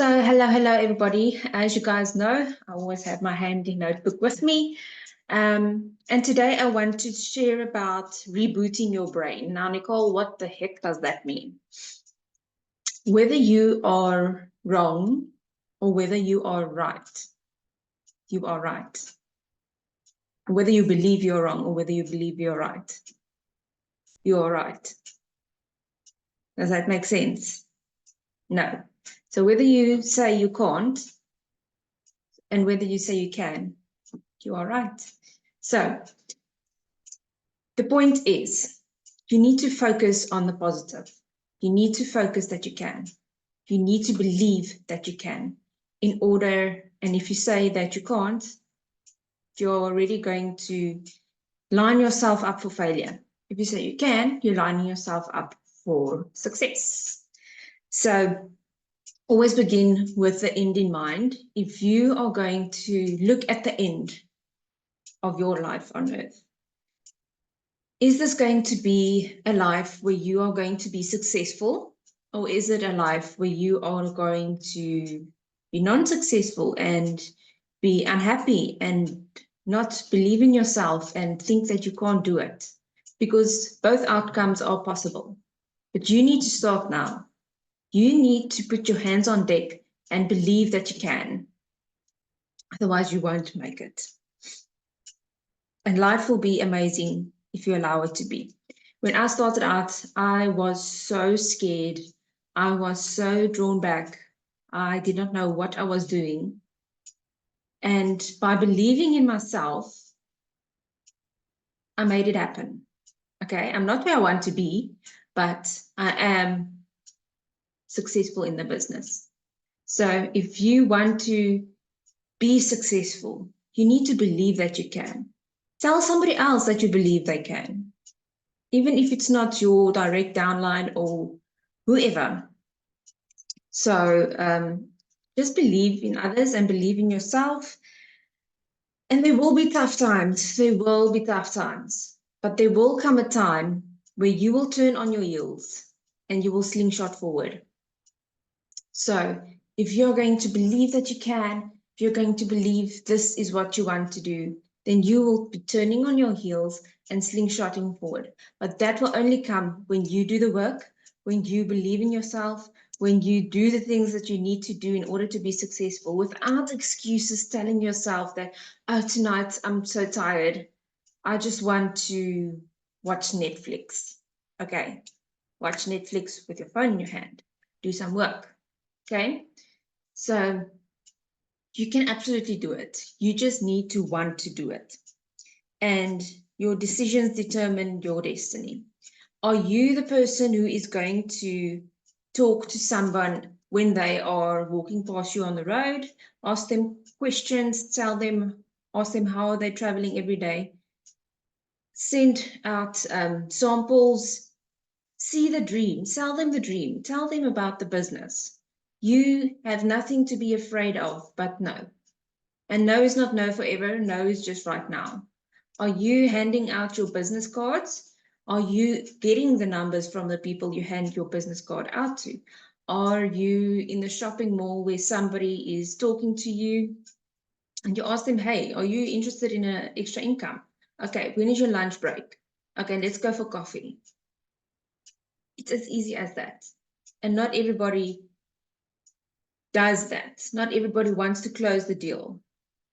So hello everybody. As you guys know, I always have my handy notebook with me. And today I want to share about rebooting your brain. Now, Nicole, what the heck does that mean? Whether you are wrong or whether you are right, you are right. Whether you believe you're wrong or whether you believe you're right, you are right. Does that make sense? No. So whether you say you can't and whether you say you can, you are right. So the point is, you need to focus on the positive. You need to focus that you can. You need to believe that you can in order, and if you say that you can't, you're already going to line yourself up for failure. If you say you can, you're lining yourself up for success. So always begin with the end in mind. If you are going to look at the end of your life on earth, is this going to be a life where you are going to be successful, or is it a life where you are going to be non-successful and be unhappy and not believe in yourself and think that you can't do it? Because both outcomes are possible. But you need to start now. You need to put your hands on deck and believe that you can. Otherwise, you won't make it. And life will be amazing if you allow it to be. When I started out, I was so scared. I was so drawn back. I did not know what I was doing. And by believing in myself, I made it happen. Okay, I'm not where I want to be, but I am successful in the business. So if you want to be successful, you need to believe that you can. Tell somebody else that you believe they can. Even if it's not your direct downline or whoever. So just believe in others and believe in yourself. And there will be tough times. There will be tough times. But there will come a time where you will turn on your heels and you will slingshot forward. So if you're going to believe that you can, if you're going to believe this is what you want to do, then you will be turning on your heels and slingshotting forward. But that will only come when you do the work, when you believe in yourself, when you do the things that you need to do in order to be successful, without excuses telling yourself that, oh, tonight I'm so tired. I just want to watch Netflix. Okay, watch Netflix with your phone in your hand. Do some work. Okay, so you can absolutely do it. You just need to want to do it. And your decisions determine your destiny. Are you the person who is going to talk to someone when they are walking past you on the road? Ask them questions, ask them how they're traveling every day. Send out samples. See the dream, sell them the dream, tell them about the business. You have nothing to be afraid of but no. And no is not no forever, no is just right now. Are you handing out your business cards? Are you getting the numbers from the people you hand your business card out to? Are you in the shopping mall where somebody is talking to you and you ask them, hey, are you interested in an extra income? Okay, when is your lunch break? Okay, let's go for coffee. It's as easy as that. And not everybody does that. Not everybody wants to close the deal.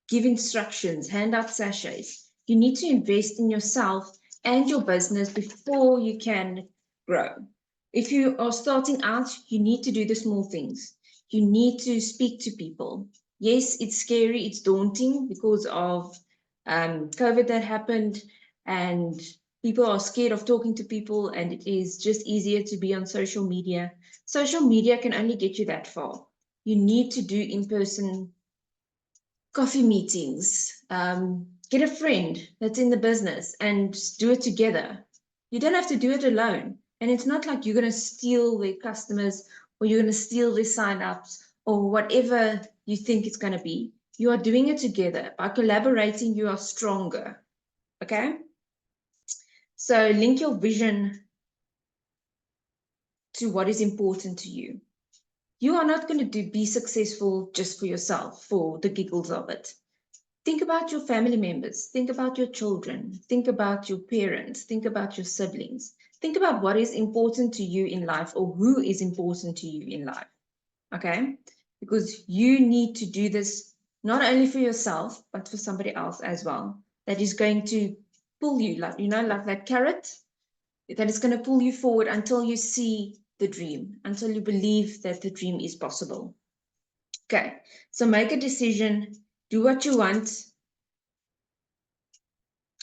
Give instructions, hand out sachets. You need to invest in yourself and your business before you can grow. If you are starting out, you need to do the small things. You need to speak to people. Yes, it's scary, it's daunting because of COVID that happened, and people are scared of talking to people, and it is just easier to be on social media. Social media can only get you that far. You need to do in-person coffee meetings, get a friend that's in the business and do it together. You don't have to do it alone. And it's not like you're going to steal their customers or you're going to steal their sign-ups or whatever you think it's going to be. You are doing it together. By collaborating, you are stronger. Okay? So link your vision to what is important to you. You are not going to be successful just for yourself, for the giggles of it. Think about your family members. Think about your children. Think about your parents. Think about your siblings. Think about what is important to you in life, or who is important to you in life. Okay? Because you need to do this not only for yourself, but for somebody else as well. That is going to pull you, like, like that carrot, that is going to pull you forward until you see the dream, until you believe that the dream is possible. Okay, so make a decision, do what you want.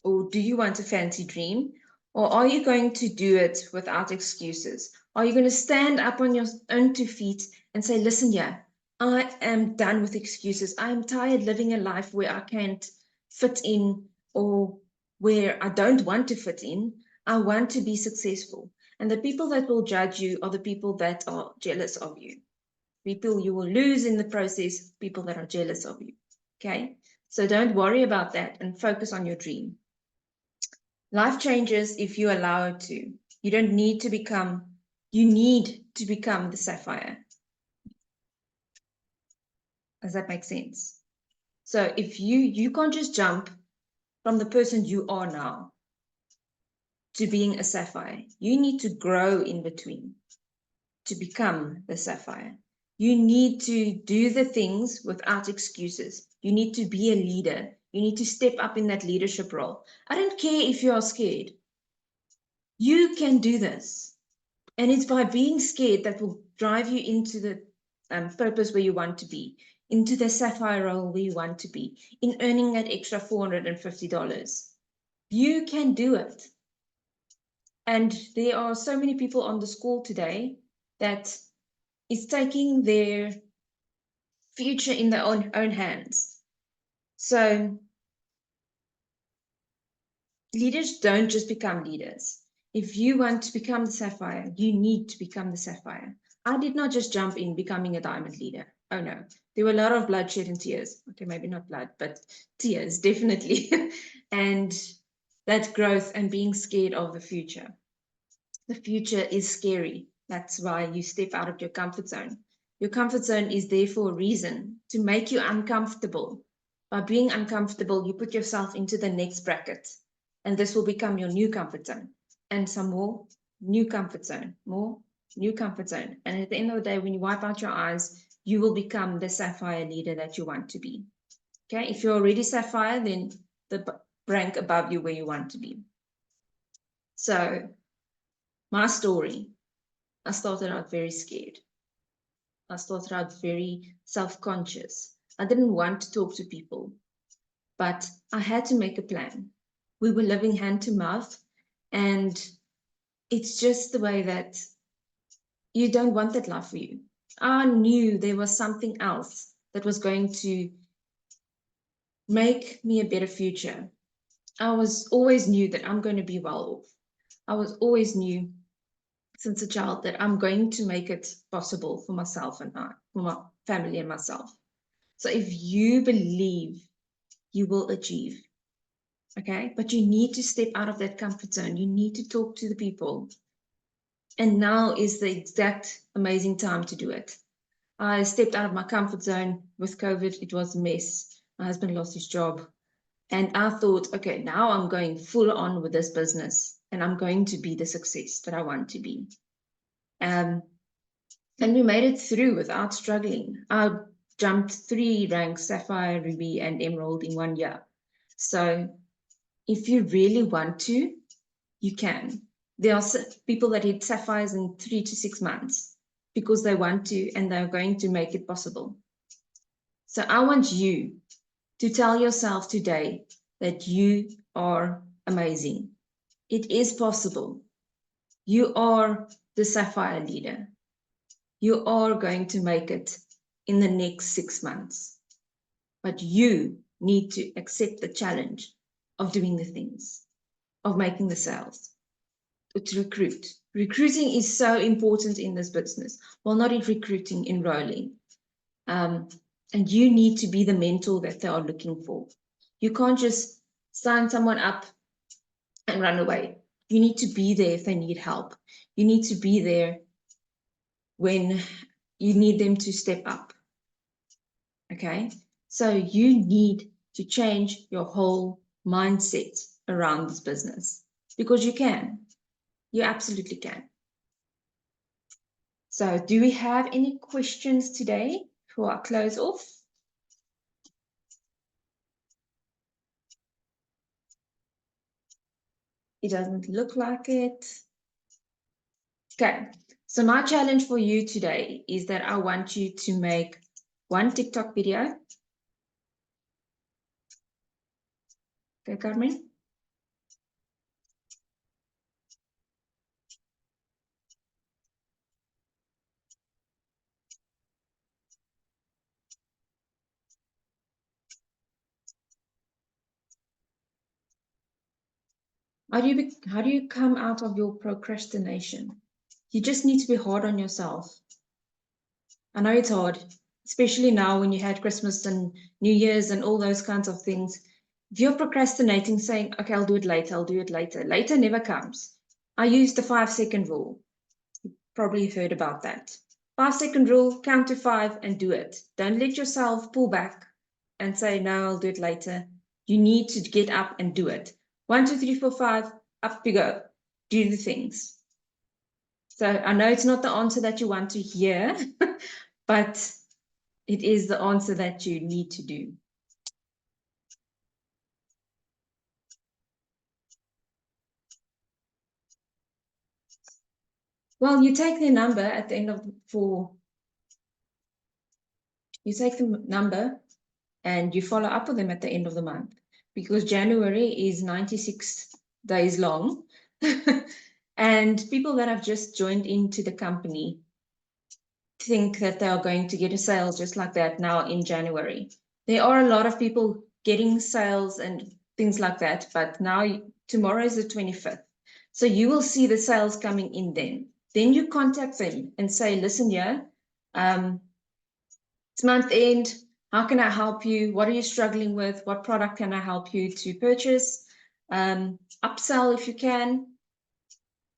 Or do you want a fancy dream? Or are you going to do it without excuses? Are you going to stand up on your own 2 feet and say, listen, yeah, I am done with excuses. I am tired living a life where I can't fit in, or where I don't want to fit in. I want to be successful. And the people that will judge you are the people that are jealous of you. People you will lose in the process, people that are jealous of you. Okay? So don't worry about that and focus on your dream. Life changes if you allow it to. You don't need to become, you need to become the sapphire. Does that make sense? So if you can't just jump from the person you are now to being a sapphire. You need to grow in between to become the sapphire. You need to do the things without excuses. You need to be a leader. You need to step up in that leadership role. I don't care if you are scared. You can do this. And it's by being scared that will drive you into the purpose where you want to be, into the sapphire role where you want to be, in earning that extra $450. You can do it. And there are so many people on the call today that is taking their future in their own hands. So leaders don't just become leaders. If you want to become the sapphire, you need to become the sapphire. I did not just jump in becoming a diamond leader. Oh no, there were a lot of bloodshed and tears. Okay, maybe not blood, but tears, definitely. And that growth and being scared of the future. The future is scary. That's why you step out of your comfort zone. Your comfort zone is there for a reason, to make you uncomfortable. By being uncomfortable, you put yourself into the next bracket, and this will become your new comfort zone. And some more new comfort zone, more new comfort zone. And at the end of the day, when you wipe out your eyes, you will become the sapphire leader that you want to be. Okay, if you're already sapphire, then the rank above you where you want to be. So my story, I started out very scared. I started out very self-conscious. I didn't want to talk to people, but I had to make a plan. We were living hand to mouth, and it's just the way that you don't want that life for you. I knew there was something else that was going to make me a better future. I was always knew that I'm going to be well off. I was always knew since a child that I'm going to make it possible for myself and for my family and myself. So if you believe, you will achieve. Okay, but you need to step out of that comfort zone. You need to talk to the people. And now is the exact amazing time to do it. I stepped out of my comfort zone with COVID. It was a mess. My husband lost his job. And I thought, okay, now I'm going full on with this business, and I'm going to be the success that I want to be. And we made it through without struggling. I jumped 3 ranks, Sapphire, Ruby, and Emerald in 1 year. So if you really want to, you can. There are people that hit Sapphires in 3 to 6 months because they want to, and they're going to make it possible. So I want you to tell yourself today that you are amazing. It is possible. You are the Sapphire leader. You are going to make it in the next 6 months. But you need to accept the challenge of doing the things, of making the sales, to recruit. Recruiting is so important in this business. Well, not in recruiting, enrolling. And you need to be the mentor that they are looking for. You can't just sign someone up and run away. You need to be there if they need help. You need to be there when you need them to step up. Okay, so you need to change your whole mindset around this business because you can. You absolutely can. So do we have any questions today before I close off? It doesn't look like it. Okay, so my challenge for you today is that I want you to make one TikTok video. Okay, Carmen? How do you come out of your procrastination? You just need to be hard on yourself. I know it's hard, especially now when you had Christmas and New Year's and all those kinds of things. If you're procrastinating, saying, okay, I'll do it later, I'll do it later. Later never comes. I use the 5-second rule. You probably heard about that. 5-second rule, count to 5 and do it. Don't let yourself pull back and say, no, I'll do it later. You need to get up and do it. 1, 2, 3, 4, 5, up you go. Do the things. So I know it's not the answer that you want to hear, but it is the answer that you need to do. Well, you take their number at the end of you take the number and you follow up with them at the end of the month, because January is 96 days long. And people that have just joined into the company think that they are going to get a sales just like that now in January. There are a lot of people getting sales and things like that, but now tomorrow is the 25th. So you will see the sales coming in then. Then you contact them and say, listen, it's month end. How can I help you? What are you struggling with? What product can I help you to purchase? Upsell if you can.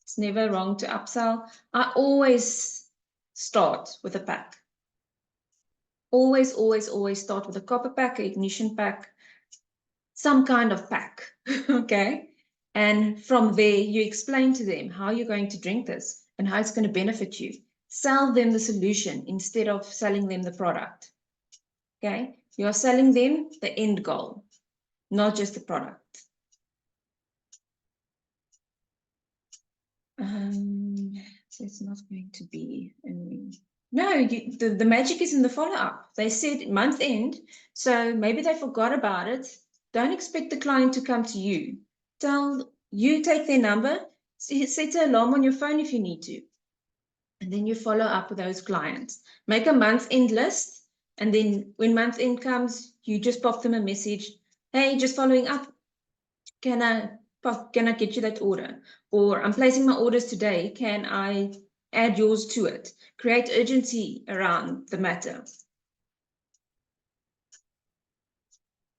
It's never wrong to upsell. I always start with a pack. Always, always, always start with a copper pack, an ignition pack, some kind of pack, okay? And from there, you explain to them how you're going to drink this and how it's going to benefit you. Sell them the solution instead of selling them the product, okay? You're selling them the end goal, not just the product. So it's not going to be no, the magic is in the follow-up. They said month end, so maybe they forgot about it. Don't expect the client to come to you. Tell you, take their number, set an alarm on your phone if you need to, and then you follow up with those clients. Make a month end list, and then when month end comes, you just pop them a message. Hey, just following up. Can I get you that order? Or I'm placing my orders today. Can I add yours to it? Create urgency around the matter.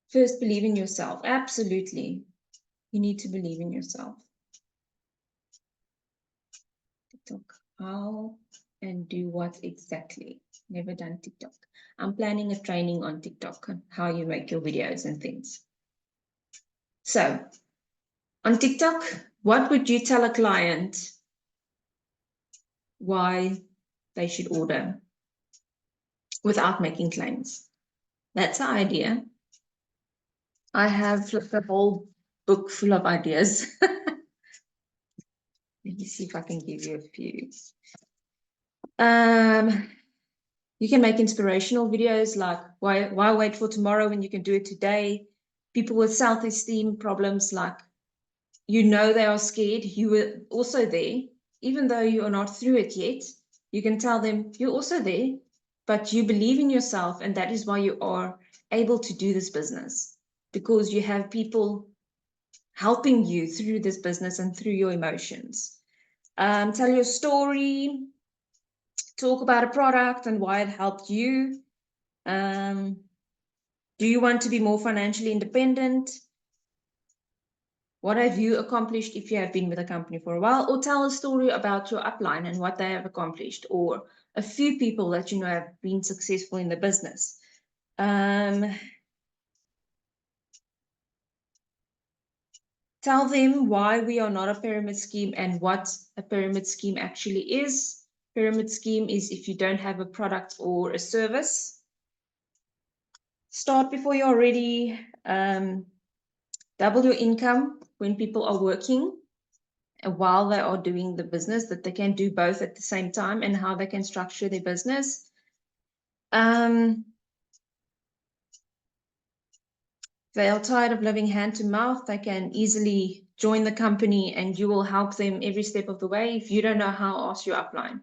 First, believe in yourself. Absolutely. You need to believe in yourself. TikTok. How and do what exactly? Never done TikTok. I'm planning a training on TikTok on how you make your videos and things. So, on TikTok, what would you tell a client why they should order without making claims? That's the idea. I have a whole book full of ideas. Let me see if I can give you a few. You can make inspirational videos like why wait for tomorrow when you can do it today? People with self-esteem problems, like they are scared. You were also there, even though you are not through it yet. You can tell them you're also there, but you believe in yourself, and that is why you are able to do this business, because you have people helping you through this business and through your emotions. Tell your story, talk about a product and why it helped you. Do you want to be more financially independent? What have you accomplished if you have been with a company for a while? Or tell a story about your upline and what they have accomplished, or a few people that you know have been successful in the business. Tell them why we are not a pyramid scheme and what a pyramid scheme actually is. Pyramid scheme is if you don't have a product or a service. Start before you're ready. Double your income when people are working while they are doing the business, that they can do both at the same time, and how they can structure their business. They are tired of living hand to mouth. They can easily join the company and you will help them every step of the way. If you don't know how, ask your upline.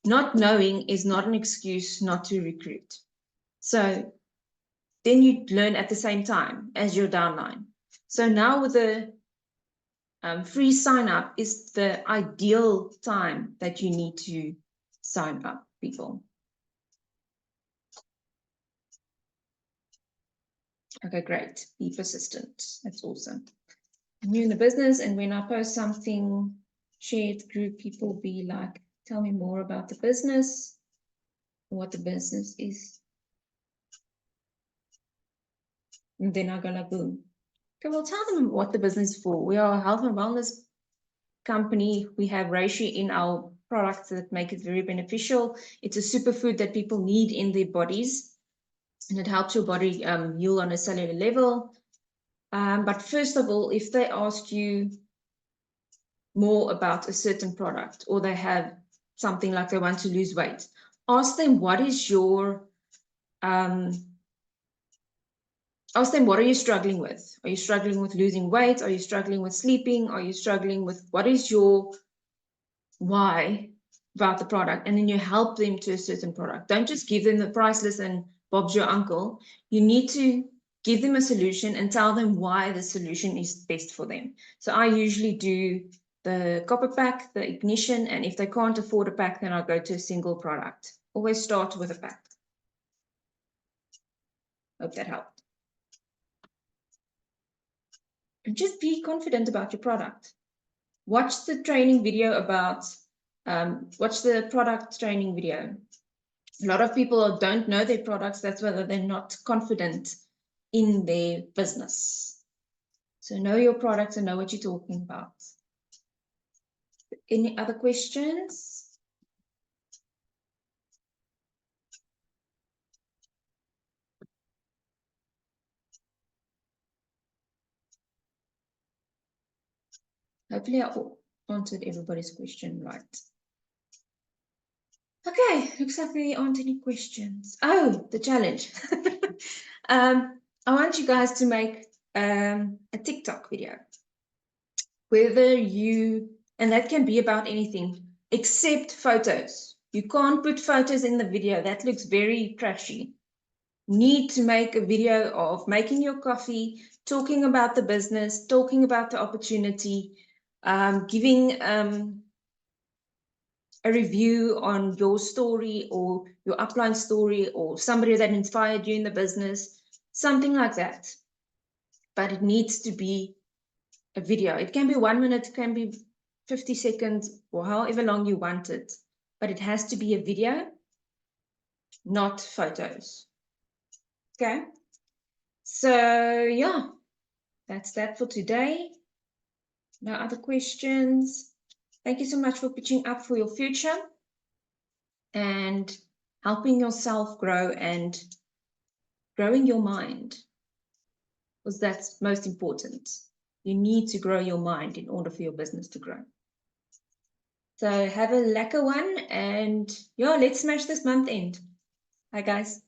Not knowing is not an excuse not to recruit. So then you learn at the same time as your downline. So now with the free sign up is the ideal time that you need to sign up people. Okay, great. Be persistent. That's awesome. I'm new in the business, and when I post something, shared group, people be like, tell me more about the business, what the business is. And then I go like, boom. Okay, well, tell them what the business is for. We are a health and wellness company. We have reishi in our products that make it very beneficial. It's a superfood that people need in their bodies, and it helps your body heal on a cellular level. But first of all, if they ask you more about a certain product, or they have something like they want to lose weight, ask them what is your ask them, what are you struggling with? Are you struggling with losing weight? Are you struggling with sleeping? Are you struggling with, what is your why about the product? And then you help them to a certain product. Don't just give them the price list and Bob's your uncle. You need to give them a solution and tell them why the solution is best for them. So I usually do the copper pack, the ignition, and if they can't afford a pack, then I'll go to a single product. Always start with a pack. Hope that helped. And just be confident about your product. Watch the training video about, watch the product training video. A lot of people don't know their products. That's whether they're not confident in their business. So know your products and know what you're talking about. Any other questions? Hopefully I answered everybody's question right. Okay, looks like there aren't any questions. Oh, the challenge. I want you guys to make a TikTok video. Whether you, and that can be about anything except photos. You can't put photos in the video. That looks very trashy. Need to make a video of making your coffee, talking about the business, talking about the opportunity, giving a review on your story or your upline story or somebody that inspired you in the business, something like that. But it needs to be a video. It can be 1 minute, it can be 50 seconds, or however long you want it. But it has to be a video, not photos. Okay? So, yeah, that's that for today. No other questions. Thank you so much for pitching up for your future and helping yourself grow and growing your mind, because that's most important. You need to grow your mind in order for your business to grow. So have a lekker one, and yeah, let's smash this month end. Bye guys.